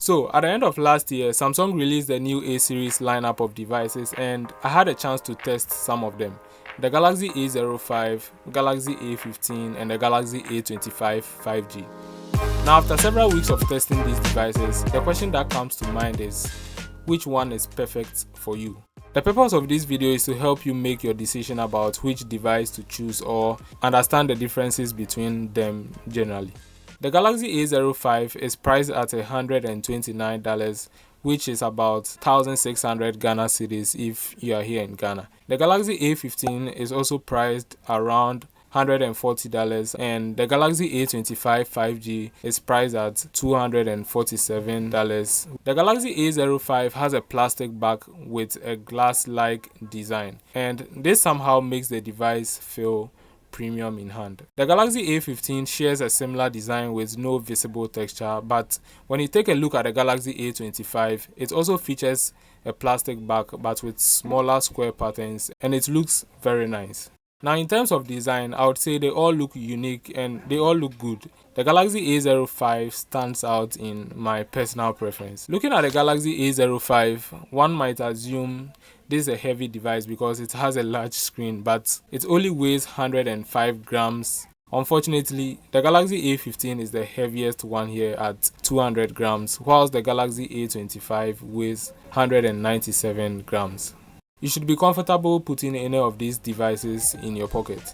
So, at the end of last year, Samsung released the new A series lineup of devices and I had a chance to test some of them. The Galaxy A05, Galaxy A15 and the Galaxy A25 5G. Now, after several weeks of testing these devices, the question that comes to mind is, which one is perfect for you? The purpose of this video is to help you make your decision about which device to choose or understand the differences between them generally. The Galaxy A05 is priced at $129, which is about 1,600 Ghana cedis if you are here in Ghana. The Galaxy A15 is also priced around $140 and the Galaxy A25 5G is priced at $247. The Galaxy A05 has a plastic back with a glass-like design and this somehow makes the device feel premium in hand. The Galaxy A15 shares a similar design with no visible texture, but when you take a look at the Galaxy A25, it also features a plastic back but with smaller square patterns and it looks very nice. Now in terms of design, I would say they all look unique and they all look good. The Galaxy A05 stands out in my personal preference. Looking at the Galaxy A05, one might assume this is a heavy device because it has a large screen, but it only weighs 105 grams. Unfortunately, the Galaxy A15 is the heaviest one here at 200 grams, whilst the Galaxy A25 weighs 197 grams. You should be comfortable putting any of these devices in your pocket.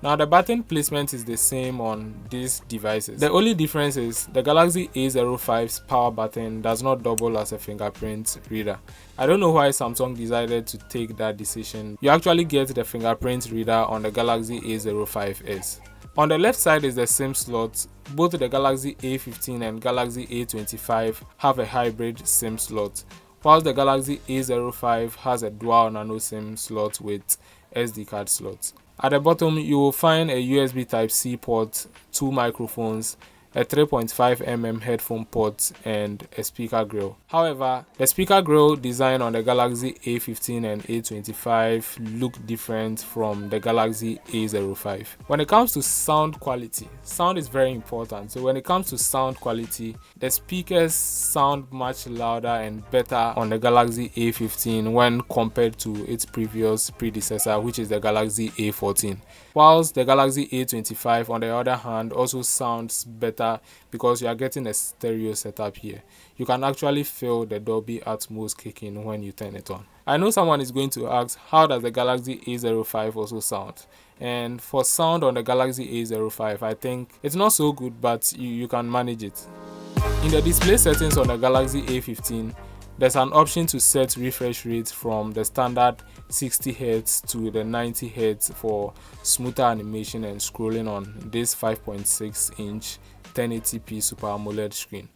Now the button placement is the same on these devices. The only difference is the Galaxy A05's power button does not double as a fingerprint reader. I don't know why Samsung decided to take that decision. You actually get the fingerprint reader on the Galaxy A05s. On the left side is the SIM slot. Both the Galaxy A15 and Galaxy A25 have a hybrid SIM slot, whilst the Galaxy A05 has a dual nano SIM slot with SD card slots. At the bottom, you will find a USB Type-C port, two microphones, a 3.5mm headphone port, and a speaker grill. However, the speaker grill design on the Galaxy A15 and A25 look different from the Galaxy A05. When it comes to sound quality, sound is very important. So when it comes to sound quality, the speakers sound much louder and better on the Galaxy A15 when compared to its previous predecessor, which is the Galaxy A14. Whilst the Galaxy A25, on the other hand, also sounds better because you are getting a stereo setup here. You can actually feel the Dolby Atmos kicking when you turn it on. I know someone is going to ask, how does the Galaxy A05 also sound? And for sound on the Galaxy A05, I think it's not so good, but you can manage it. In the display settings on the Galaxy A15, there's an option to set refresh rate from the standard 60Hz to the 90Hz for smoother animation and scrolling on this 5.6-inch 1080p Super AMOLED screen.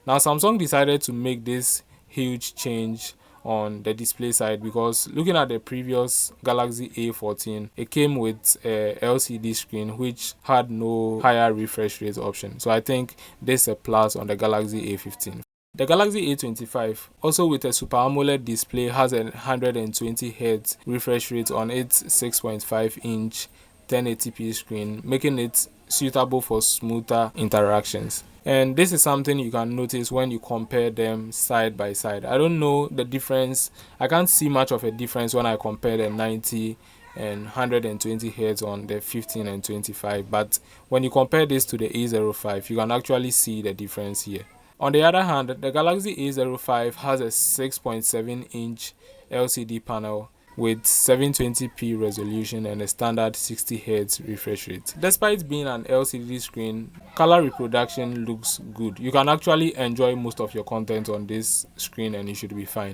Now Samsung decided to make this huge change on the display side because looking at the previous Galaxy A14, it came with a LCD screen which had no higher refresh rate option. So I think this is a plus on the Galaxy A15. The Galaxy A25, also with a Super AMOLED display, has a 120Hz refresh rate on its 6.5-inch 1080p screen, making it suitable for smoother interactions. And this is something you can notice when you compare them side by side. I don't know the difference. I can't see much of a difference when I compare the 90 and 120 Hz on the 15 and 25. But when you compare this to the A05, you can actually see the difference here. On the other hand, the Galaxy A05 has a 6.7-inch LCD panel with 720p resolution and a standard 60Hz refresh rate. Despite being an LCD screen, color reproduction looks good. You can actually enjoy most of your content on this screen and you should be fine.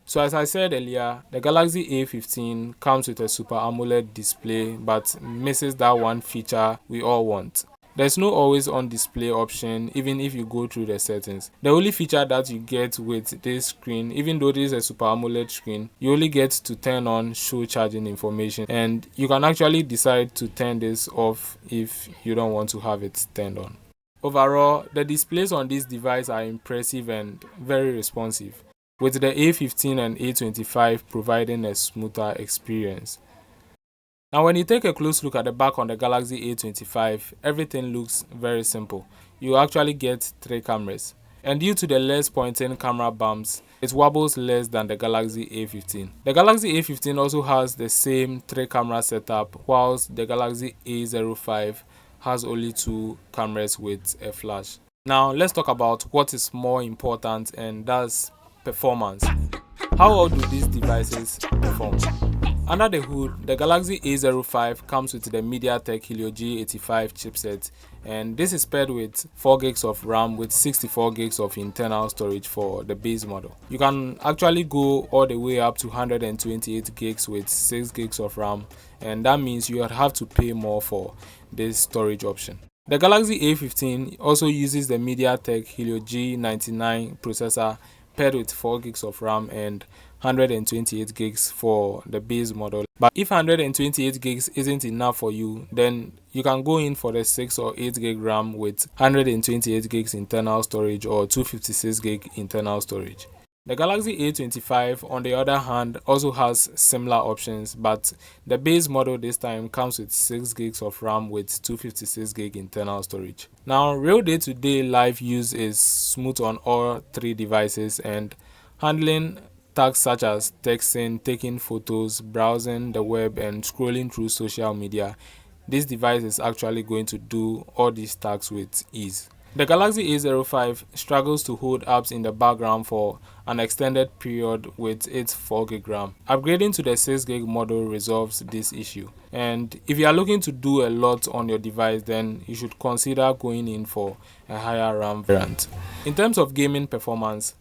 So as I said earlier, the Galaxy A15 comes with a Super AMOLED display but misses that one feature we all want. There's no always on display option even if you go through the settings. The only feature that you get with this screen, even though this is a Super AMOLED screen, you only get to turn on show charging information and you can actually decide to turn this off if you don't want to have it turned on. Overall, the displays on this device are impressive and very responsive, with the A15 and A25 providing a smoother experience. Now when you take a close look at the back on the Galaxy A25, everything looks very simple. You actually get 3 cameras. and due to the less pointing camera bumps, it wobbles less than the Galaxy A15. The Galaxy A15 also has the same 3-camera setup, whilst the Galaxy A05 has only 2 cameras with a flash. Now let's talk about what is more important, and that's performance. How well do these devices perform? Under the hood, the Galaxy A05 comes with the MediaTek Helio G85 chipset, and this is paired with 4 gigs of RAM with 64 gigs of internal storage for the base model. You can actually go all the way up to 128 gigs with 6 gigs of RAM, and that means you would have to pay more for this storage option. The Galaxy A15 also uses the MediaTek Helio G99 processor paired with 4 gigs of RAM and 128 gigs for the base model. But if 128 gigs isn't enough for you, then you can go in for the 6 or 8 gig RAM with 128 gigs internal storage or 256 gig internal storage. The Galaxy A25, on the other hand, also has similar options, but the base model this time comes with 6 gigs of RAM with 256 gig internal storage. Now, real day-to-day life use is smooth on all 3 devices, and handling tasks such as texting, taking photos, browsing the web, and scrolling through social media, this device is actually going to do all these tasks with ease. The Galaxy A05 struggles to hold apps in the background for an extended period with its 4 gig RAM. Upgrading to the 6 gig model resolves this issue. And if you are looking to do a lot on your device, then you should consider going in for a higher RAM variant. In terms of gaming performance,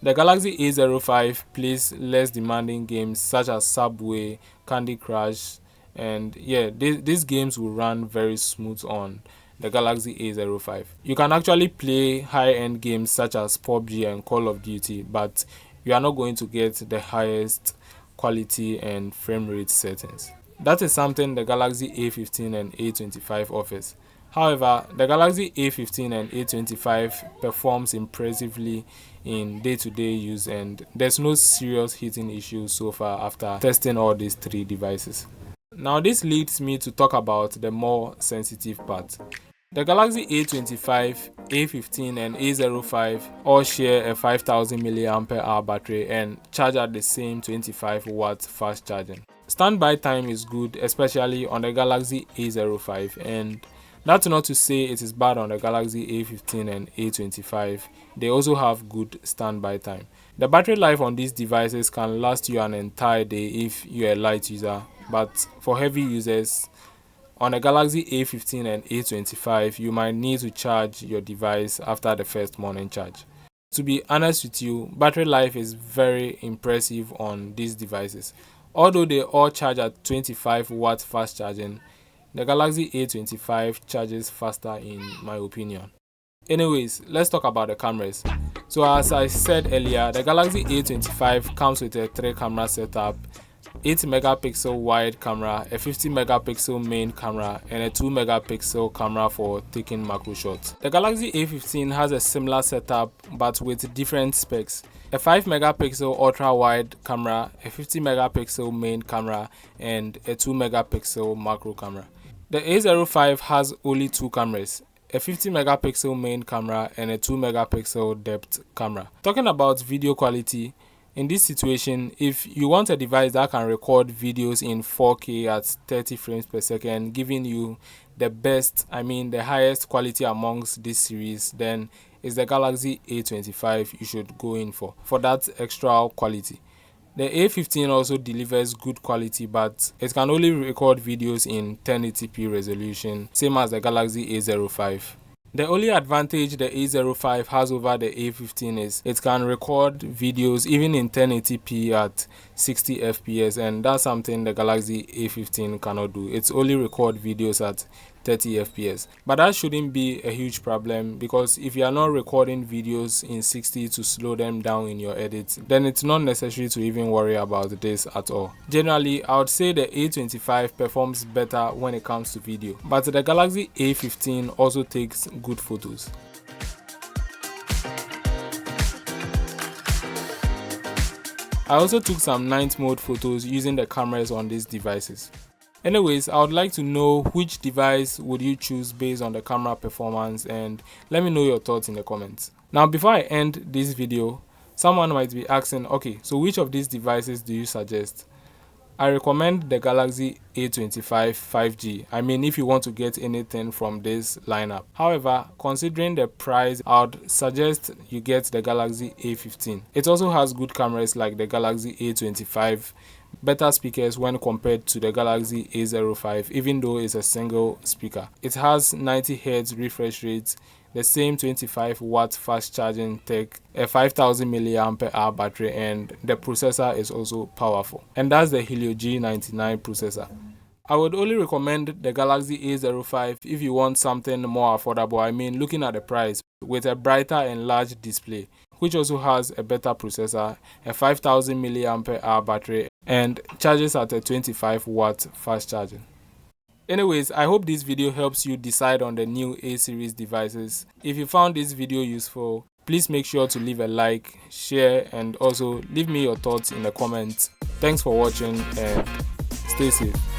the Galaxy A05 plays less demanding games such as Subway, Candy Crush, and these games will run very smooth on the Galaxy A05. You can actually play high-end games such as PUBG and Call of Duty, but you are not going to get the highest quality and frame rate settings. That is something the Galaxy A15 and A25 offers. However, the Galaxy A15 and A25 performs impressively in day-to-day use, and there's no serious heating issues so far after testing all these 3 devices. Now this leads me to talk about the more sensitive part. The Galaxy A25, A15 and A05 all share a 5000 mAh battery and charge at the same 25 watt fast charging. Standby time is good, especially on the Galaxy A05, and that's not to say it is bad on the Galaxy A15 and A25. They also have good standby time. The battery life on these devices can last you an entire day if you're a light user, but for heavy users, on the Galaxy A15 and A25, you might need to charge your device after the first morning charge. To be honest with you, battery life is very impressive on these devices. Although they all charge at 25 watt fast charging, the Galaxy A25 charges faster in my opinion. Anyways, let's talk about the cameras. So as I said earlier, the Galaxy A25 comes with a 3-camera setup, 8 megapixel wide camera, a 50 megapixel main camera, and a 2 megapixel camera for taking macro shots. The Galaxy A15 has a similar setup but with different specs. A 5 megapixel ultra wide camera, a 50 megapixel main camera, and a 2 megapixel macro camera. The A05 has only 2 cameras, a 50 megapixel main camera and a 2 megapixel depth camera. Talking about video quality, in this situation, if you want a device that can record videos in 4K at 30 frames per second, giving you the the highest quality amongst this series, then it's the Galaxy A25 you should go in for that extra quality. The A15 also delivers good quality, but it can only record videos in 1080p resolution, same as the Galaxy A05. The only advantage the A05 has over the A15 is it can record videos even in 1080p at 60 fps, and that's something the Galaxy A15 cannot do. It's only record videos at 30 fps, but that shouldn't be a huge problem, because if you are not recording videos in 60 to slow them down in your edits, then it's not necessary to even worry about this at all. Generally, I would say the A25 performs better when it comes to video, but the Galaxy A15 also takes good photos. I also took some night mode photos using the cameras on these devices. Anyways, I would like to know which device would you choose based on the camera performance, and let me know your thoughts in the comments. Now, before I end this video, someone might be asking, okay, so which of these devices do you suggest? I recommend the Galaxy A25 5G. I mean, if you want to get anything from this lineup. However, considering the price, I would suggest you get the Galaxy A15. It also has good cameras like the Galaxy A25, better speakers when compared to the Galaxy A05, even though it's a single speaker. It has 90Hz refresh rate, the same 25-watt fast charging tech, a 5000 mAh battery, and the processor is also powerful. And that's the Helio G99 processor. I would only recommend the Galaxy A05 if you want something more affordable. I mean, looking at the price, with a brighter and large display, which also has a better processor, a 5000 mAh battery, and charges at a 25-watt fast charging. Anyways, I hope this video helps you decide on the new A series devices. If you found this video useful, please make sure to leave a like, share, and also leave me your thoughts in the comments. Thanks for watching and stay safe.